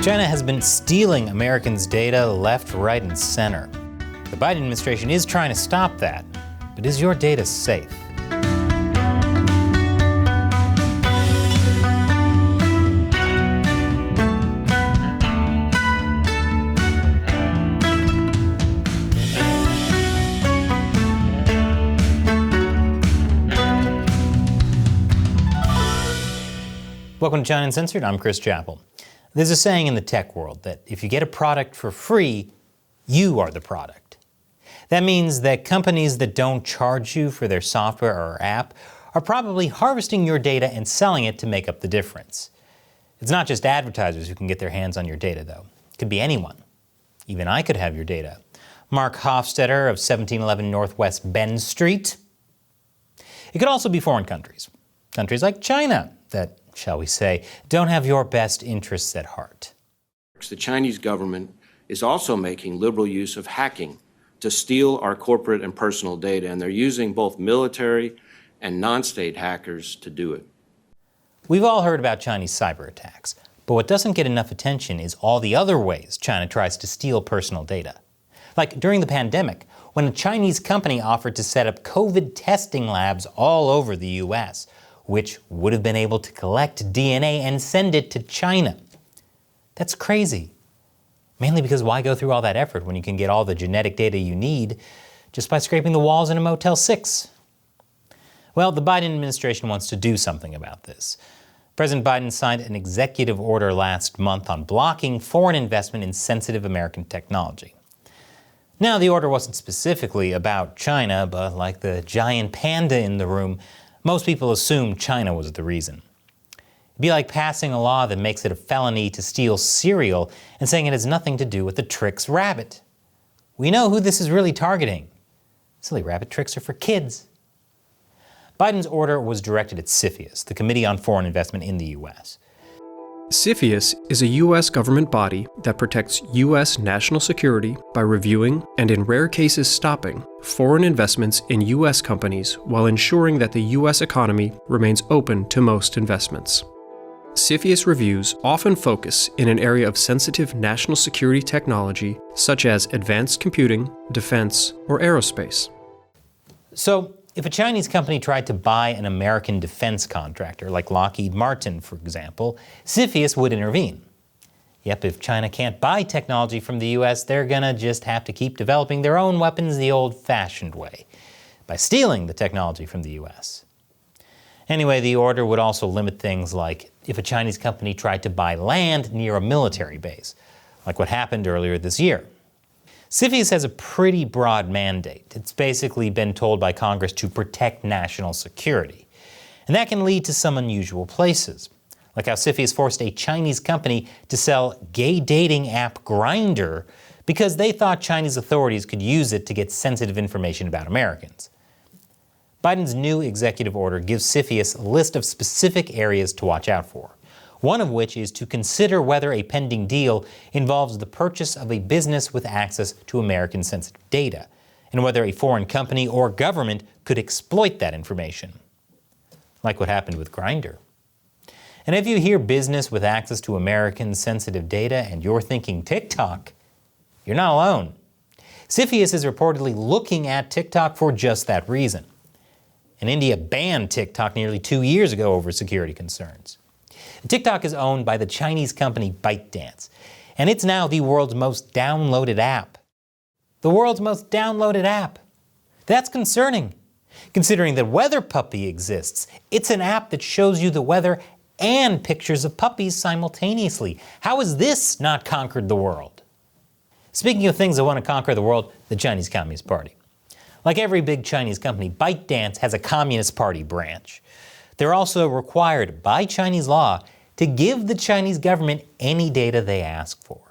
China has been stealing Americans' data left, right, and center. The Biden administration is trying to stop that, but is your data safe? Welcome to China Uncensored. I'm Chris Chappell. There's a saying in the tech world that if you get a product for free, you are the product. That means that companies that don't charge you for their software or app are probably harvesting your data and selling it to make up the difference. It's not just advertisers who can get their hands on your data, though. It could be anyone. Even I could have your data. Mark Hofstetter of 1711 Northwest Bend Street. It could also be foreign countries. Countries like China that, shall we say, don't have your best interests at heart. The Chinese government is also making liberal use of hacking to steal our corporate and personal data, and they're using both military and non-state hackers to do it. We've all heard about Chinese cyber attacks, but what doesn't get enough attention is all the other ways China tries to steal personal data. Like during the pandemic, when a Chinese company offered to set up COVID testing labs all over the US, which would have been able to collect DNA and send it to China. That's crazy. Mainly because why go through all that effort when you can get all the genetic data you need just by scraping the walls in a Motel 6? Well, the Biden administration wants to do something about this. President Biden signed an executive order last month on blocking foreign investment in sensitive American technology. Now, the order wasn't specifically about China, but like the giant panda in the room, most people assumed China was the reason. It'd be like passing a law that makes it a felony to steal cereal and saying it has nothing to do with the Trix rabbit. We know who this is really targeting. Silly rabbit tricks are for kids. Biden's order was directed at CFIUS, the Committee on Foreign Investment in the U.S. CFIUS is a U.S. government body that protects U.S. national security by reviewing and in rare cases stopping foreign investments in U.S. companies while ensuring that the U.S. economy remains open to most investments. CFIUS reviews often focus in an area of sensitive national security technology such as advanced computing, defense, or aerospace. So, if a Chinese company tried to buy an American defense contractor, like Lockheed Martin, for example, CFIUS would intervene. Yep, if China can't buy technology from the US, they're gonna just have to keep developing their own weapons the old-fashioned way, by stealing the technology from the US. Anyway, the order would also limit things like if a Chinese company tried to buy land near a military base, like what happened earlier this year. CFIUS has a pretty broad mandate. It's basically been told by Congress to protect national security. And that can lead to some unusual places, like how CFIUS forced a Chinese company to sell gay dating app Grindr because they thought Chinese authorities could use it to get sensitive information about Americans. Biden's new executive order gives CFIUS a list of specific areas to watch out for. One of which is to consider whether a pending deal involves the purchase of a business with access to American sensitive data, and whether a foreign company or government could exploit that information. Like what happened with Grindr. And if you hear business with access to American sensitive data and you're thinking TikTok, you're not alone. CFIUS is reportedly looking at TikTok for just that reason. And India banned TikTok nearly 2 years ago over security concerns. TikTok is owned by the Chinese company ByteDance, and it's now the world's most downloaded app. The world's most downloaded app. That's concerning, considering that Weather Puppy exists. It's an app that shows you the weather and pictures of puppies simultaneously. How has this not conquered the world? Speaking of things that want to conquer the world, the Chinese Communist Party. Like every big Chinese company, ByteDance has a Communist Party branch. They're also required by Chinese law to give the Chinese government any data they ask for.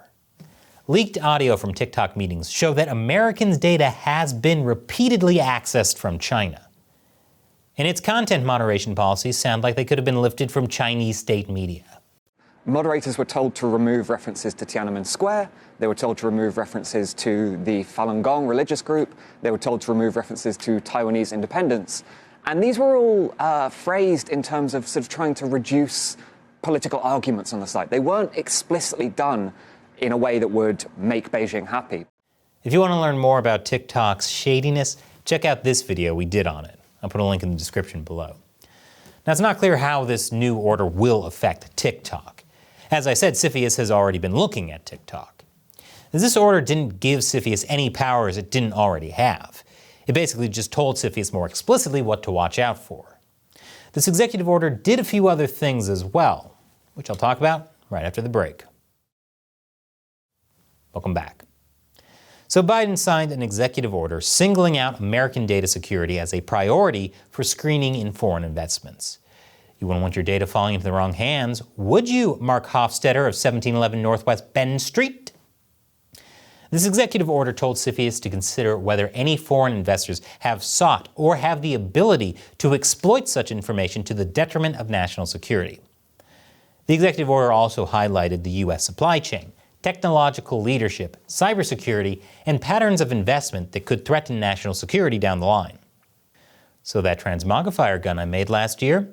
Leaked audio from TikTok meetings show that Americans' data has been repeatedly accessed from China. And its content moderation policies sound like they could have been lifted from Chinese state media. Moderators were told to remove references to Tiananmen Square. They were told to remove references to the Falun Gong religious group. They were told to remove references to Taiwanese independence. And these were all phrased in terms of sort of trying to reduce political arguments on the site. They weren't explicitly done in a way that would make Beijing happy. If you want to learn more about TikTok's shadiness, check out this video we did on it. I'll put a link in the description below. Now, it's not clear how this new order will affect TikTok. As I said, CFIUS has already been looking at TikTok. This order didn't give CFIUS any powers it didn't already have. It basically just told CFIUS more explicitly what to watch out for. This executive order did a few other things as well, which I'll talk about right after the break. Welcome back. So Biden signed an executive order singling out American data security as a priority for screening in foreign investments. You wouldn't want your data falling into the wrong hands, would you, Mark Hofstetter of 1711 Northwest Penn Street? This executive order told CFIUS to consider whether any foreign investors have sought or have the ability to exploit such information to the detriment of national security. The executive order also highlighted the U.S. supply chain, technological leadership, cybersecurity, and patterns of investment that could threaten national security down the line. So that transmogrifier gun I made last year?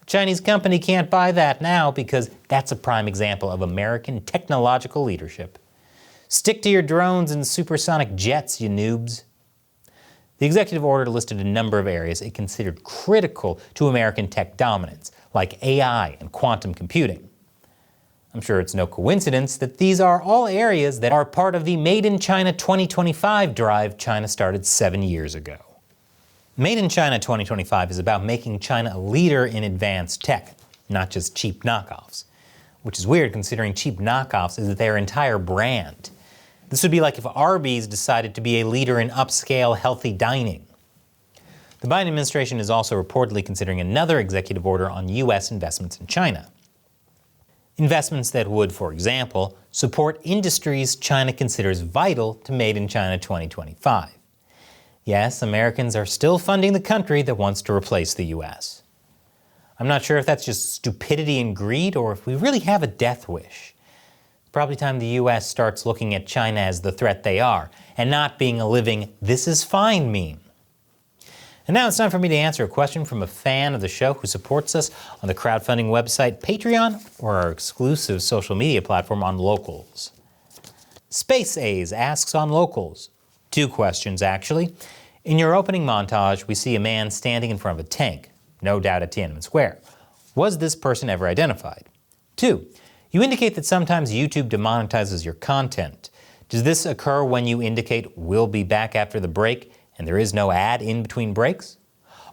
A Chinese company can't buy that now because that's a prime example of American technological leadership. Stick to your drones and supersonic jets, you noobs. The executive order listed a number of areas it considered critical to American tech dominance, like AI and quantum computing. I'm sure it's no coincidence that these are all areas that are part of the Made in China 2025 drive China started 7 years ago. Made in China 2025 is about making China a leader in advanced tech, not just cheap knockoffs. Which is weird considering cheap knockoffs is their entire brand. This would be like if Arby's decided to be a leader in upscale healthy dining. The Biden administration is also reportedly considering another executive order on U.S. investments in China. Investments that would, for example, support industries China considers vital to Made in China 2025. Yes, Americans are still funding the country that wants to replace the U.S. I'm not sure if that's just stupidity and greed or if we really have a death wish. It's probably time the U.S. starts looking at China as the threat they are and not being a living "this is fine" meme. And now it's time for me to answer a question from a fan of the show who supports us on the crowdfunding website Patreon or our exclusive social media platform on Locals. Space A's asks on Locals. 2 questions, actually. In your opening montage, we see a man standing in front of a tank, no doubt at Tiananmen Square. Was this person ever identified? 2. You indicate that sometimes YouTube demonetizes your content. Does this occur when you indicate "we'll be back after the break" and there is no ad in between breaks?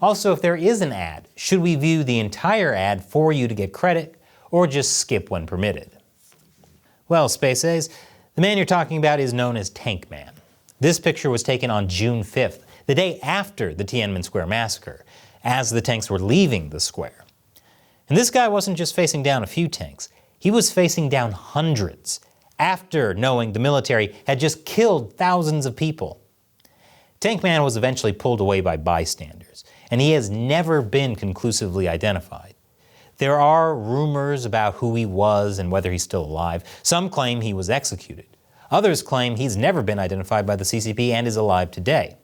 Also, if there is an ad, should we view the entire ad for you to get credit or just skip when permitted? Well, Space A's, the man you're talking about is known as Tank Man. This picture was taken on June 5th, the day after the Tiananmen Square massacre, as the tanks were leaving the square. And this guy wasn't just facing down a few tanks, he was facing down hundreds, after knowing the military had just killed thousands of people. Tank Man was eventually pulled away by bystanders, and he has never been conclusively identified. There are rumors about who he was and whether he's still alive. Some claim he was executed. Others claim he's never been identified by the CCP and is alive today.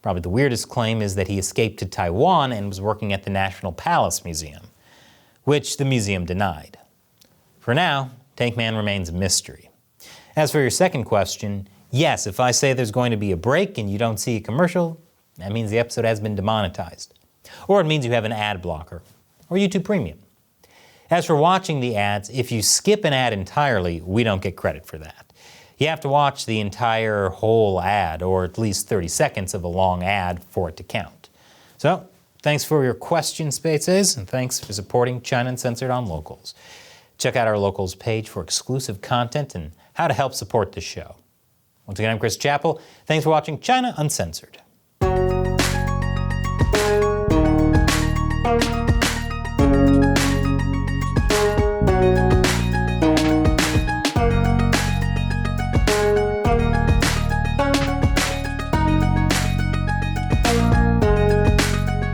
Probably the weirdest claim is that he escaped to Taiwan and was working at the National Palace Museum, which the museum denied. For now, Tank Man remains a mystery. As for your second question, yes, if I say there's going to be a break and you don't see a commercial, that means the episode has been demonetized. Or it means you have an ad blocker, or YouTube Premium. As for watching the ads, if you skip an ad entirely, we don't get credit for that. You have to watch the entire whole ad, or at least 30 seconds of a long ad for it to count. So, thanks for your question, Spaces, and thanks for supporting China Uncensored on Locals. Check out our Locals page for exclusive content and how to help support the show. Once again, I'm Chris Chappell. Thanks for watching China Uncensored.